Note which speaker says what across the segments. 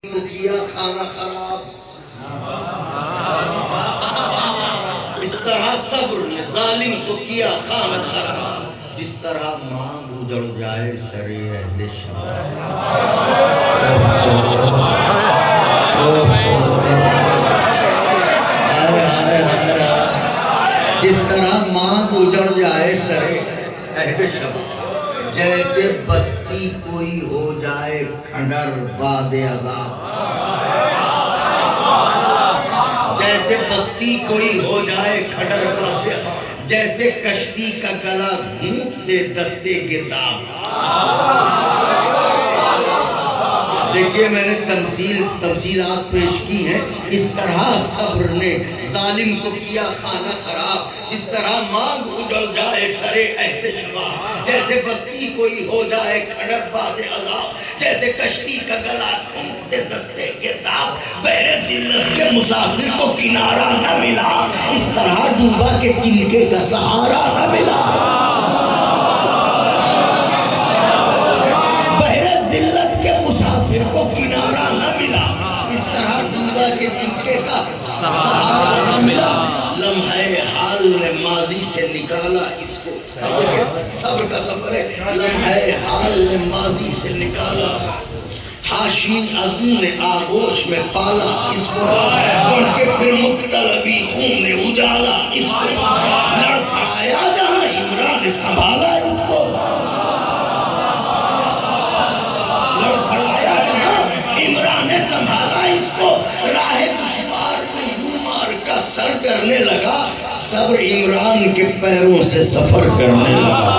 Speaker 1: کو کیا کھانا خراب، اس طرح صبر نے ظالم کو کیا کھانا خراب، جس طرح مانگ اجڑ جائے سرے اہل شباب۔ جس طرح مانگ اجڑ جائے سرے اہل شباب، جیسے بستی کوئی ہو جائے کھنڈر باد عذاب، جیسے بستی کوئی ہو جائے کھنڈر باد عذاب، جیسے کشتی کا گلا گھونٹ دے دستے گرداب۔ دیکھیے میں نے تمثیلات پیش کی ہیں۔ اس طرح صبر نے ظالم کو کیا کھانا خراب، جس طرح مانگ اجڑ جائے سرے اہل شباب، جیسے بستی کوئی ہو جائے کھنڈر باد عذاب، جیسے کشتی کا گلا گھونٹ دے دستے گرداب۔ بحر ذلت کے مسافر کو کنارہ نہ ملا، اس طرح ڈوبا کے تنکے کا سہارا نہ ملا۔ ذلت کے مسافر کو کنارہ نہ ملا، اس طرح ڈوبا کے تنکے کا سہارا نہ ملا۔ لمحہ حال نے ماضی سے نکالا اس کو، اب دیکھیں صبر کا سفر ہے۔ لمحہ حال نے ماضی سے نکالا، ہاشمی عزم نے آغوش میں پالا اس کو، بڑھ کے پھر مطلبی خون نے اجالا اس کو، لڑکھڑایا جہاں عمران نے سنبھالا اس کو، عمران نے سنبھالا اس کو۔ راہ دشوار میں یوں مار کا سر کرنے لگا، صبر عمران کے پیروں سے سفر کرنے لگا۔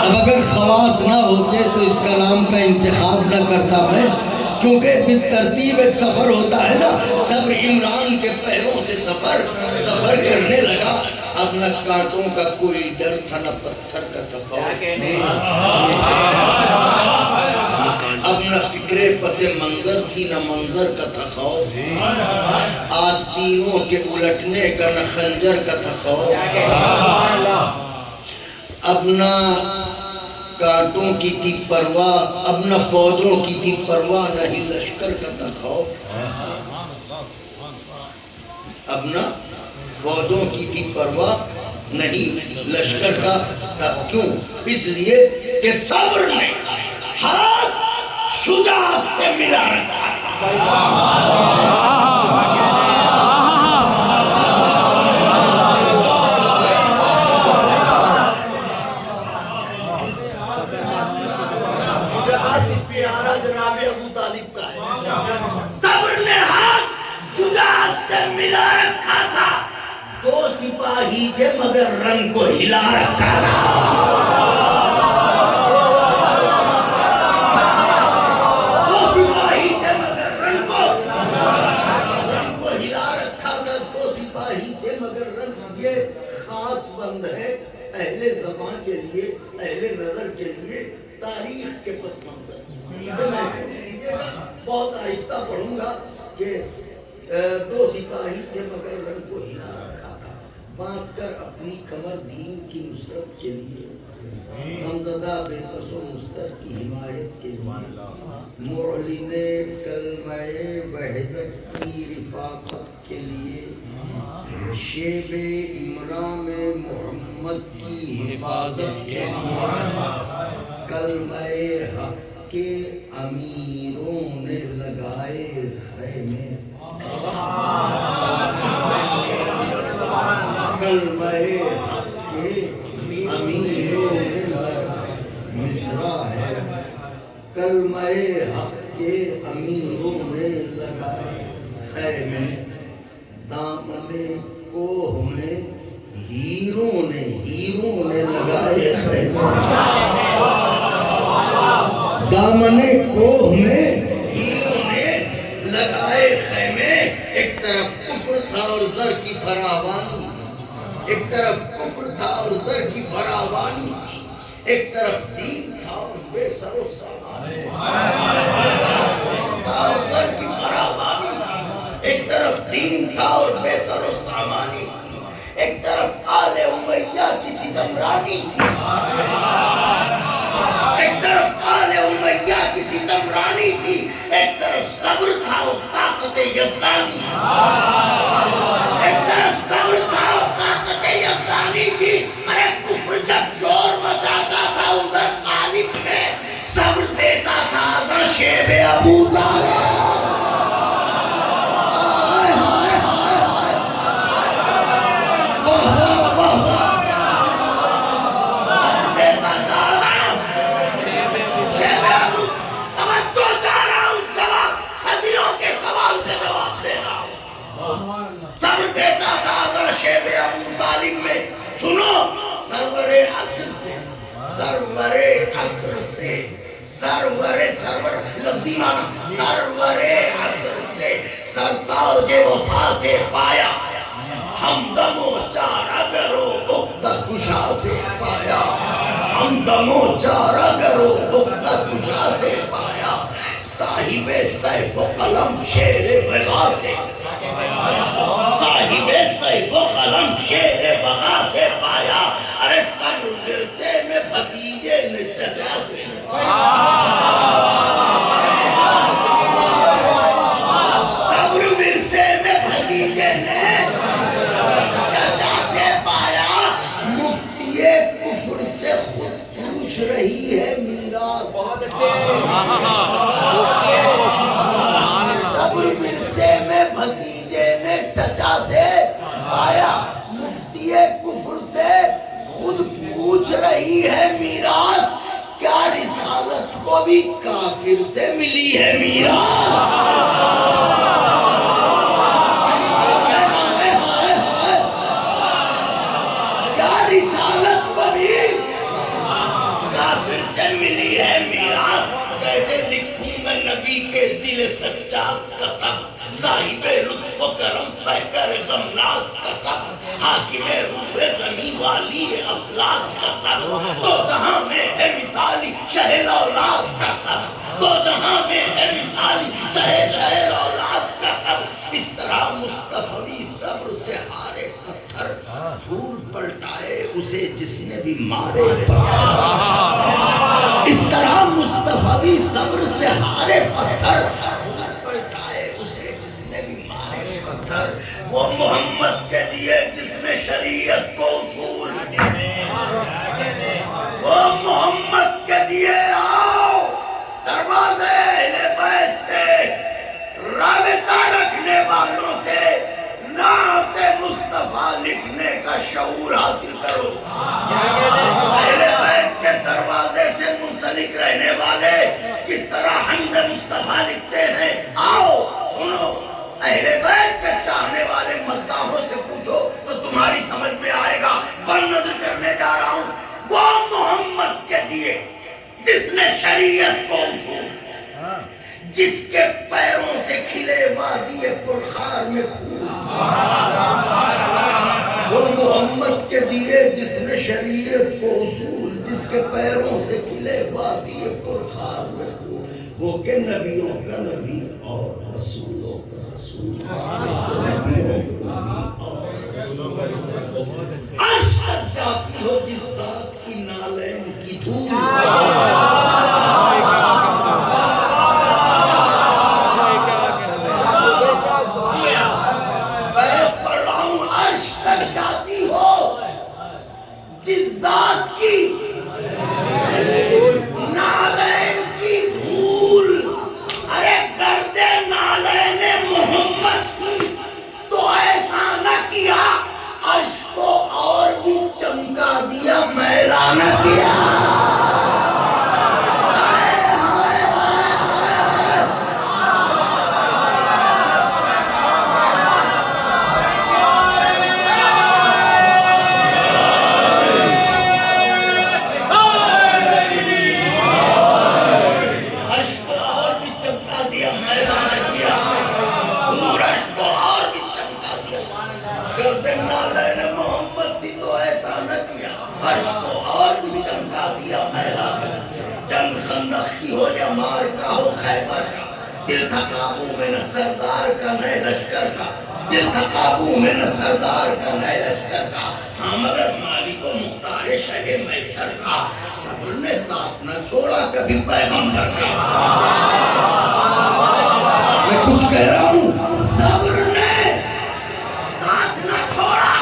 Speaker 1: اب اگر خواص نہ ہوتے تو اس کلام کا انتخاب نہ کرتا میں، کیونکہ بالترتیب ایک سفر ہوتا ہے نا۔ صبر عمران کے پیروں سے سفر کرنے لگا، اب نہ کانٹوں کا کوئی ڈر تھا نہ پتھر کا تھا خوف، اب نہ فکر پس منظر تھی نہ منظر کا تھا خوف، آستینوں کے الٹنے کا نہ خنجر کا تھا خوف، اب نہ کانٹوں کی تھی پرواہ، اب نہ فوجوں کی تھی پرواہ، نہ ہی لشکر کا تھا خوف، اب نہ فوجوں کی تھی پرواہ نہیں لشکر کا تھا۔ کیوں؟ اس لیے کہ صبر نے ہاتھ شجاعت سے ملا رکھا تھا۔ صبر نے ہاتھ شجاعت سے ملا رکھا تھا، دو سپاہی تھے مگر رنگ کو ہلا رکھا تھا۔ دو سپاہی تھے مگر رنگ کو ہلا رکھا تھا، دو سپاہی تھے مگر رنگ۔ یہ خاص بند ہے اہل زبان کے لیے، اہل نظر کے لیے، تاریخ کے پس منظر۔ اسے محسوس کیجئے گا، بہت آہستہ پڑھوں گا کہ دو سپاہی تھے مگر رنگ کو ہلا رکھا تھا، باندھ کر اپنی کمر دین کی نصرت کے لیے، غمزدہ بے کس و مستر کی حمایت کے لیے، معلن کلمہ وحدت کی رفاقت کے لیے، شیب امرام محمد کی حفاظت کے لیے، کلمہ حق کے امیروں نے لگائے خیمے، کلمہ حق کے امیروں نے لگائے، مصرع ہے، کلمہ حق کے امیروں نے لگائے خیمے، دامن کوہ میں ہیروں نے لگائے خیمے، دامن کوہ میں ہیروں نے لگائے خیمے۔ ایک طرف کفر تھا اور زر کی فراوانی، ایک طرف کفر تھا اور زر کی فراوانی تھی، ایک طرف دین تھا اور بے سر و سامان، اور زر کی فراوانی تھی، ایک طرف دین تھا اور بے سر و سامانی تھی، ایک طرف آل امیہ کی ستمرانی تھی، ایک طرف سمیہ کی ستمرانی تھی، ایک طرف صبر تھا اور طاقت یزدانی، ایک طرف صبر تھا اور طاقت یزدانی تھی۔ ارے کفر جب شور مچاتا تھا ادھر طالب میں صبر دیتا تھا ازاں شیب ابو طالب۔ صبر دیتا تھا ازاں شیب ابو طالب میں۔ سنو، سرور عصر سے، سرور عصر سے، سرور لفظی معنی سرور عصر سے سرتاج وفا سے پایا، ہمدم و چارہ گرو عقدہ کشا سے پایا، ہمدم و چارہ گرو عقدہ کشا سے پایا، صاحب سیف و قلم شیر وغا سے، صاحب سیف و قلم شیر وغا سے پایا۔ ارے صبر ورثے میں بھتیجے نے چچا سے، صبر ورثے میں بھتیجے نے چچا سے پایا۔ مفتی کفر سے خود پوچھ رہی ہے میراث، صبر ورثے میں بھتیجے نے چچا سے پایا، مفتی کفر سے خود پوچھ رہی ہے میراث، کیا رسالت کو بھی کافر سے ملی ہے میراث؟ کیا رسالت کو بھی کافر سے ملی ہے میراث؟ کیسے لکھوں میں نبی کے دل سجاد کا سب، صاحب لطف و کرم بہتر غمناک کا سب، حاکم روح زمین والی افلاک کا سب، دو جہاں میں ہے مثالی شہل اولاد کا سب، دو جہاں میں ہے مثالی شہل اولاد کا سب۔ اس طرح مصطفی صبر سے ہارے پتھر، دھول پلٹائے اسے جس نے بھی مارے پتھر، اس طرح مصطفی صبر سے ہارے پتھر، دھول پلٹائے اسے جس نے بھی مارے پتھر۔ وہ محمد کے دیے جس نے شریعت کو اصول، وہ محمد کے دیے آؤ دروازے اہل بیت سے، رابطہ رکھنے والوں سے نعت مصطفیٰ لکھنے کا شعور حاصل کرو۔ اہل بیت کے دروازے سے منسلک رہنے والے کس طرح حمد مصطفیٰ لکھتے ہیں، آؤ سنو۔ اہل بیت کے چاہنے والے مداحوں سے پوچھو تو تمہاری سمجھ میں آئے گا۔ پر نظر کرنے جا رہا ہوں وہ محمد کے دیے جس نے شریعت کو اصول، جس کے پیروں سے کھلے وادی پرخار میں پھول، وہ محمد کے دیے جس نے شریعت کو اصول، جس کے پیروں سے کھلے وادی پرخار میں پھول، وہ کہ نبیوں کا نبی اور رسولوں کا رسول، نبیوں کا نبی اور رسول۔ عرش تک جاتی ہو جس ذات کی نالین کی دھول، جاتی ہو جس ذات کی نالین کی دھول۔ ارے گرد نالین محمد کی تو ایسا نہ کیا، عرش کو اور بھی چمکا دیا، میلا نہ کیا۔ عرش کو اور بھی چمکا دیا میلا میں، جنگ خندق کی ہو یا مار کا ہو خیبر کا، دل تھا قابو میں نہ سردار کا نئے لشکر کا، دل تھا قابو میں نہ سردار کا نئے لشکر کا۔ ہاں مگر مالک و مختار شہ محشر کا، صبر نے ساتھ نہ چھوڑا کبھی پیغمبر کا۔ میں کچھ کہہ رہا ہوں، صبر نے ساتھ نہ چھوڑا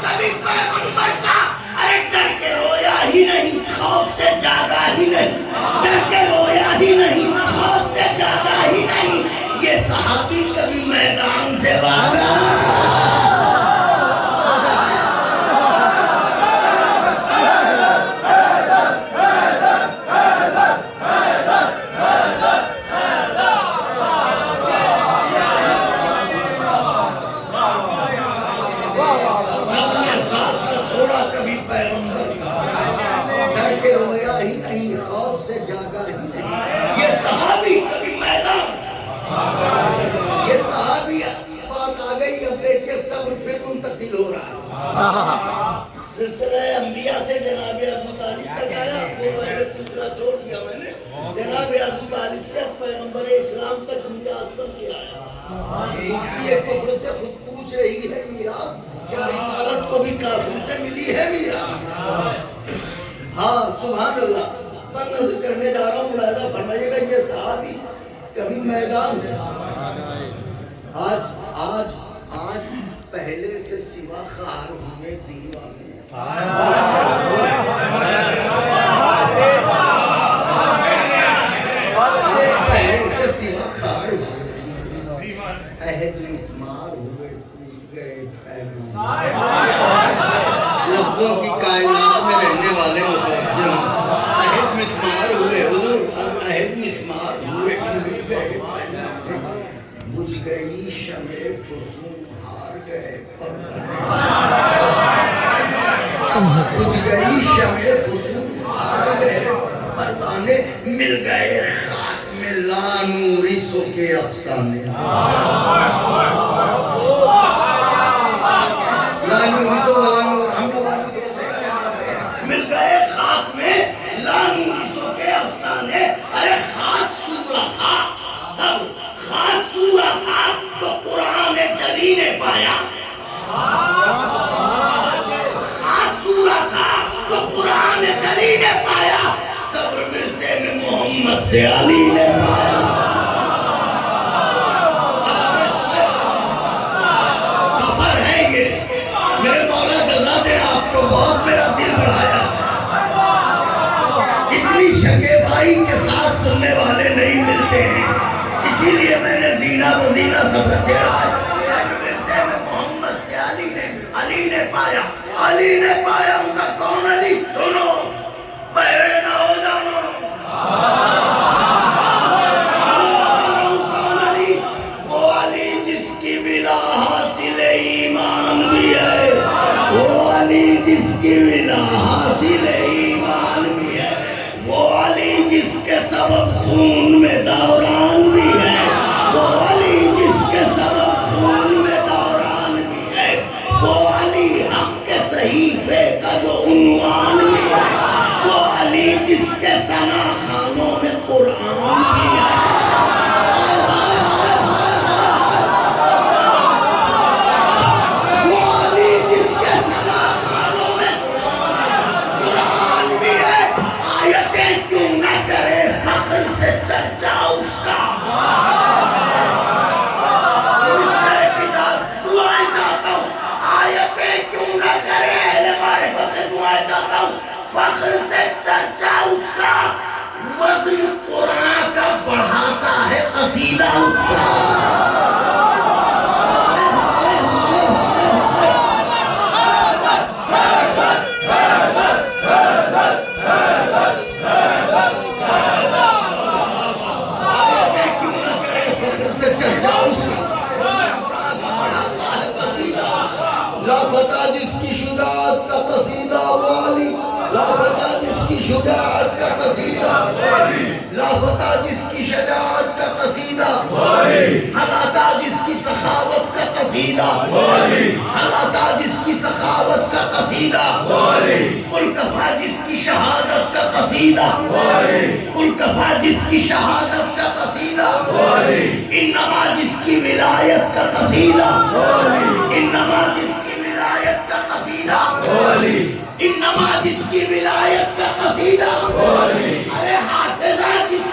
Speaker 1: کبھی پیغمبر کا۔ ارے ڈر کے رویا ہی نہیں، خوف سے جاگا ہی نہیں، ڈر کے رویا ہی نہیں، خوف سے جاگا ہی نہیں، یہ صحابی کبھی میدان سے بھاگا۔ سلسلہ انبیاء سے جناب ابو طالب تک آیا، وہ پہلے سلسلہ چھوڑ دیا میں نے، جناب ابو طالب سے پیغمبر اسلام تک میراث بن کے آیا۔ مفتی کفر سے خود پوچھ رہی ہے میراث، کیا رسالت کو بھی کافر سے ملی ہے میراث؟ ہاں سبحان اللہ، پر نظر کرنے جا رہا ہوں، ملاحظہ فرمائیے گا یہ صحابی کبھی میدان سے، آج پہلے سے سوا خار ہوئے دیوانے، پہلے سے سوا خار ہوئے، عہد مسمار ہوئے، ٹوٹ گئے پیمان، لفظوں کی کائنات میں رہنے والے متوجہ ہوں، عہد مسمار ہوئے، حضور عہد مسمار ہوئے، ٹوٹ گئے پیمان، بجھ گئی شمع فسون، گئے بجھ گئی شمع فسون، ہار گئے پروانے، مل گئے خاک میں لانورسوں کے افسانے، لانورسوں مل گئے خاک میں لانورسوں کے افسانے۔ ارے خاص سورہ تھا، سب خاص سورہ تھا تو قرآن جلی نے پایا، خاص سورہ تھا تو قرآن جلی نے پایا، صبر ورثے میں محمد سے علی نے پایا۔ سفر ہے یہ، میرے مولا جزا دے آپ کو، بہت میرا دل بڑھایا، اتنی شکیبائی کے ساتھ سننے والے نہیں ملتے ہیں، اسی لیے میں نے زینہ بزینہ سفر چھیڑا ہے۔ صبر ورثے میں محمد سے علی نے پایا، علی نے پایا، ان کا کون علی؟ سنو بہرے نہ ہو جانو، سنو بتا رہا ہوں کون علی؟ وہ علی جس کی ولا حاصل ایمان بھی ہے، وہ علی جس کی ولا حاصل ایمان بھی ہے، وہ علی جس کے سبب خون میں دوران بھی ہے، وہ علی جس کے سبب خون میں دوران بھی ہے، وہ علی حق کے صحیفے کا جو عنوان بھی ہے، وہ علی جس کے ثنا خوانوں میں قرآن بھی ہے، وہ علی جس کے ثنا خوانوں میں قرآن بھی ہے۔ آیتیں کیوں نہ کرے فخر سے چرچا اس کا، دعائیں چاہتا ہوں، آیتیں کیوں نہ کرے اہل معرفت سے دعائیں چاہتا ہوں، فخر سے چرچا اس کا، وزن قرآن کا بڑھاتا ہے قصیدہ اس کا۔ آیتیں کیوں نہ کرے فخر سے چرچا اس کا، وزن قرآن کا بڑھاتا ہے قصیدہ۔ لافتہ جس کی شجاعت کا قصیدہ وہ علی، لافتہ جس کی شجاعت کا قصیدہ، لافتہ جس کی شجاعت کا قصیدہ، ہلاتا جس کی سخاوت کا قصیدہ، ہلاتا جس کی سخاوت کا قصیدہ، الکفا جس کی شہادت کا قصیدہ، الکفا جس کی شہادت کا قصیدہ، انما جس کی ولایت کا قصیدہ، انما جس کی ولایت کا قصیدہ، انما انما جس کی ولایت کا قصیدہ، ارے حافظہ جس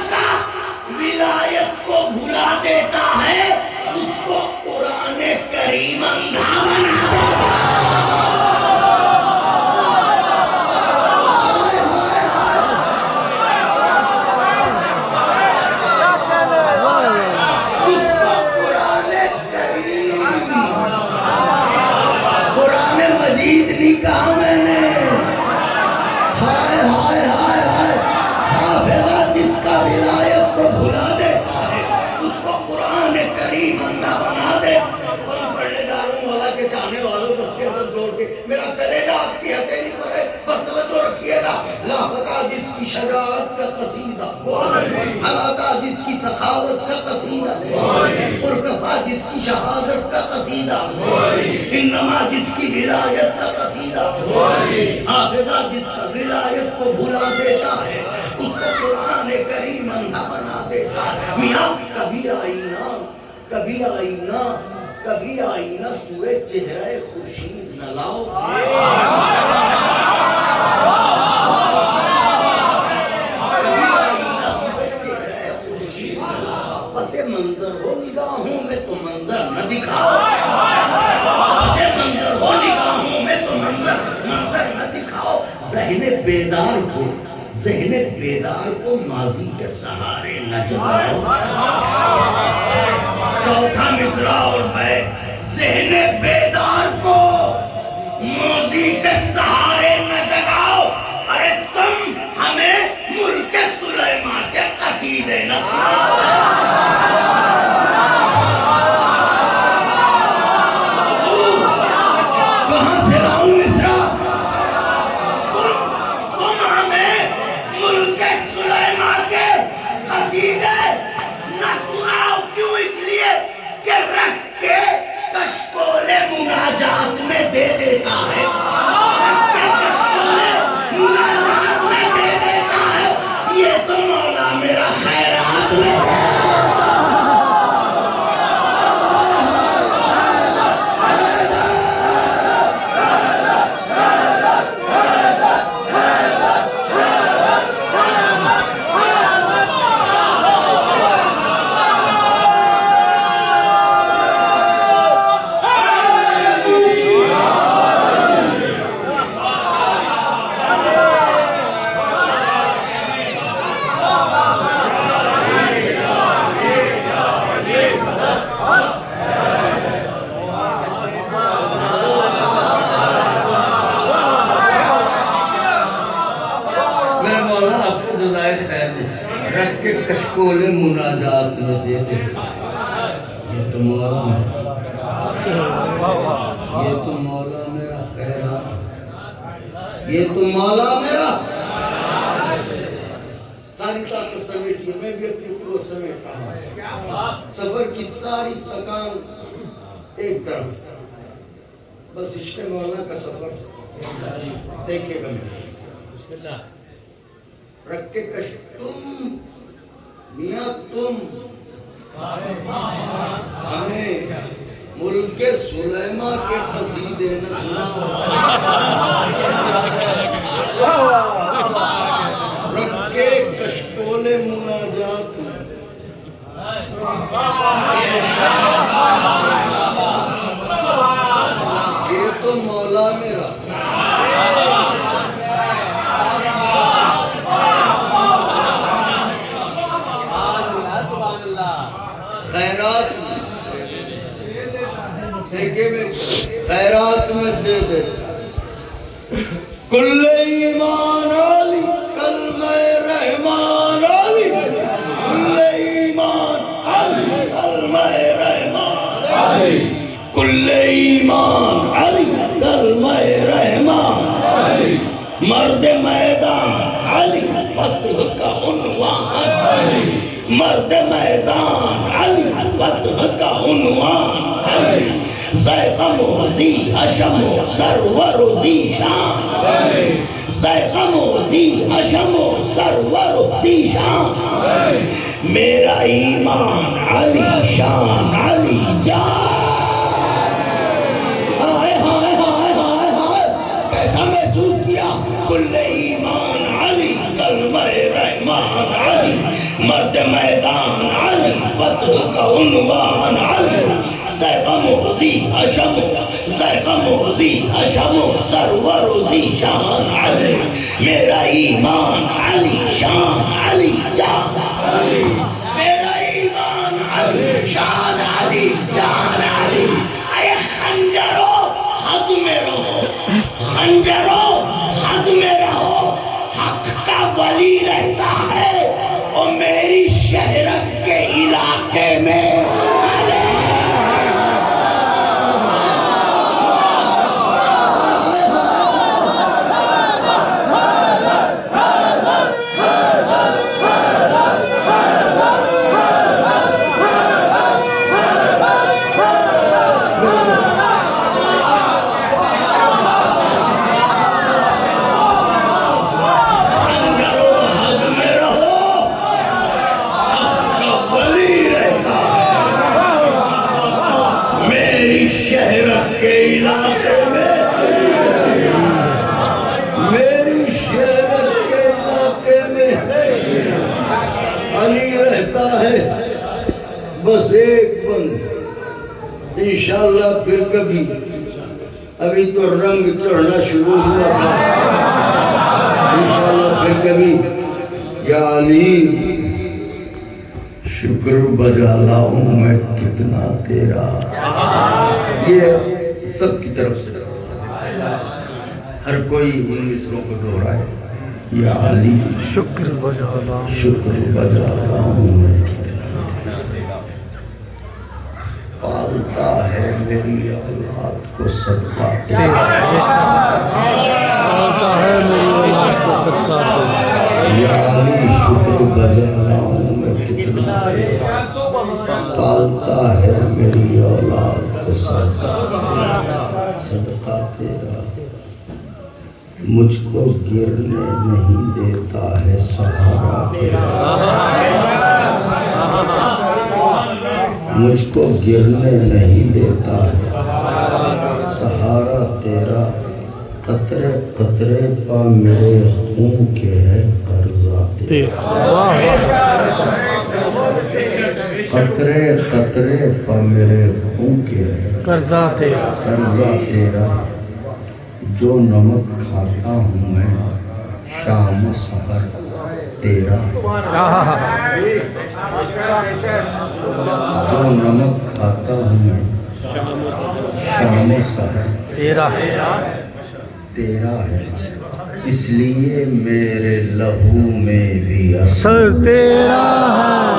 Speaker 1: کا ولایت کو بھلا دیتا ہے اس کو قرآن کریم اندھا بنا دیتا ہے۔ کہا میں نے ہائے ہائے ہائے ہائے، حافظہ جس کا ولایت کو بھلا دیتا ہے اس کو قرآن کریم اندھا بنا دے۔ میں پڑھنے جا رہا ہوں، مولا کے چاہنے والوں دستے ادب دوڑ کے میرا کلیجہ آپ کی ہتھیلی پر ہے، بس توجہ رکھیے گا۔ لافتہ جس کی شجاعت کا قصیدہ، ہلاکہ جس کی سخاوت کا قصیدہ، پرکفا جس کی شہادت کا قصیدہ، انما جس کی ولایت کا قصیدہ، حافظہ جس کا ولایت کو بھلا دیتا ہے اس کو قرآن کریم اندھا بنا دیتا ہے۔ میاں کبھی آئینہ سوئے چہرہ خورشید نہ لاؤ، پسے منظر ہو نگاہوں میں تو منظر نہ دکھاؤ، پسے منظر ہو نگاہوں میں تو منظر نہ دکھاؤ۔ ذہن بیدار کو ماضی کے سہارے نہ جلاؤ۔ چوتھا مصرع اور بیت، ذہن بیدار کو ماضی کے سہارے نہ جلاؤ۔ ارے تم ہمیں ملک سلیمان کے قصیدے نہ سناؤ۔ کہاں سے لاؤں مصرع؟ تم ہمیں ملک سلیمان کے قصیدے نہ سناؤ۔ کیوں؟ اس لیے کہ رکھ کے کشکول مناجات میں دے دیتا ہے، رکھ کے کشکول مناجات میں دے دیتا ہے، یہ تو مولا میرا خیرات میں دے دیتا ہے۔ رکھ کے کشکول مناجات میں دے دیتا ہے، یہ تو مولا میرا خیرات، یہ تو مولا میرا۔ ساری طاقت سمیٹی ہے، میں بھی اپنی قوت سمیٹتا ہوں، سفر کی ساری تکان ایک طرف، بس عشق مولا کا سفر دیکھے گا میں۔ رکھ کے تم میاں تم ہمیں ملک سلیمہ کے قصیدے نہ سناؤ، رکھ کے کشکول مناجات میں یہ تو مولا میرا خیرات میں دیکھیں میں خیرات میں دے دیتا کل ایمان علی کلمہ رحمان علی، کل ایمان علی کلمہ رحمان علی، کل ایمان علی کلمہ رحمان علی، مرد میدان علی فتح کا عنوان علی، مرد میدان علی فتح کا عنوان علی، زیغم و ذی حشم و سرور و ذی شان، زیغم و ذی حشم و سرور و ذی شان، میرا ایمان علی شان علی جان، آئے ہائے ہائے ہائے ہائے کل ایمان علی، کلمہ رحمان علی، مرد میدان علی، فتح کا عنوان علی، زیغم و ذی حشم، زیغم و ذی حشم، سرور و ذی شان علی، میرا ایمان علی، شان علی، جان علی، میرا ایمان علی، شان علی، جان علی۔ اے خنجرو حد میں رہو، خنجرو حد میں رہو، حق کا ولی رہتا ہے اور میری شہرت کے علاقے میں بس ایک بند انشاءاللہ پھر کبھی، ابھی تو رنگ چڑھنا شروع ہوا تھا، انشاءاللہ پھر کبھی یا علی شکر بجا لاؤں میں کتنا تیرا، یہ سب کی طرف سے ہر کوئی ان مصروں کو دہرائے، یا علی شکر بجا لاؤں میں پالتا ہے میری اولاد کو صدقہ تیرا، پالتا ہے میری اولاد کو صدقہ تیرا، یا علی شکر بجا لاؤں میں کتنا تیرا، پالتا ہے میری اولاد کو صدقہ تیرا، مجھ کو گرنے نہیں دیتا ہے سہارا تیرا، مجھ کو گرنے نہیں دیتا ہے سہارا تیرا، قطرے قطرے پا میرے خون کے ہے قرضہ تیرا، قطرے قطرے پا میرے خون کے ہے قرضہ تیرا، جو نمک کھاتا ہوں میں شام و سحر تیرا، جو نمک کھاتا ہوں میں شام و سحر تیرا ہے، اس لیے میرے لہو میں بھی اثر تیرا ہے۔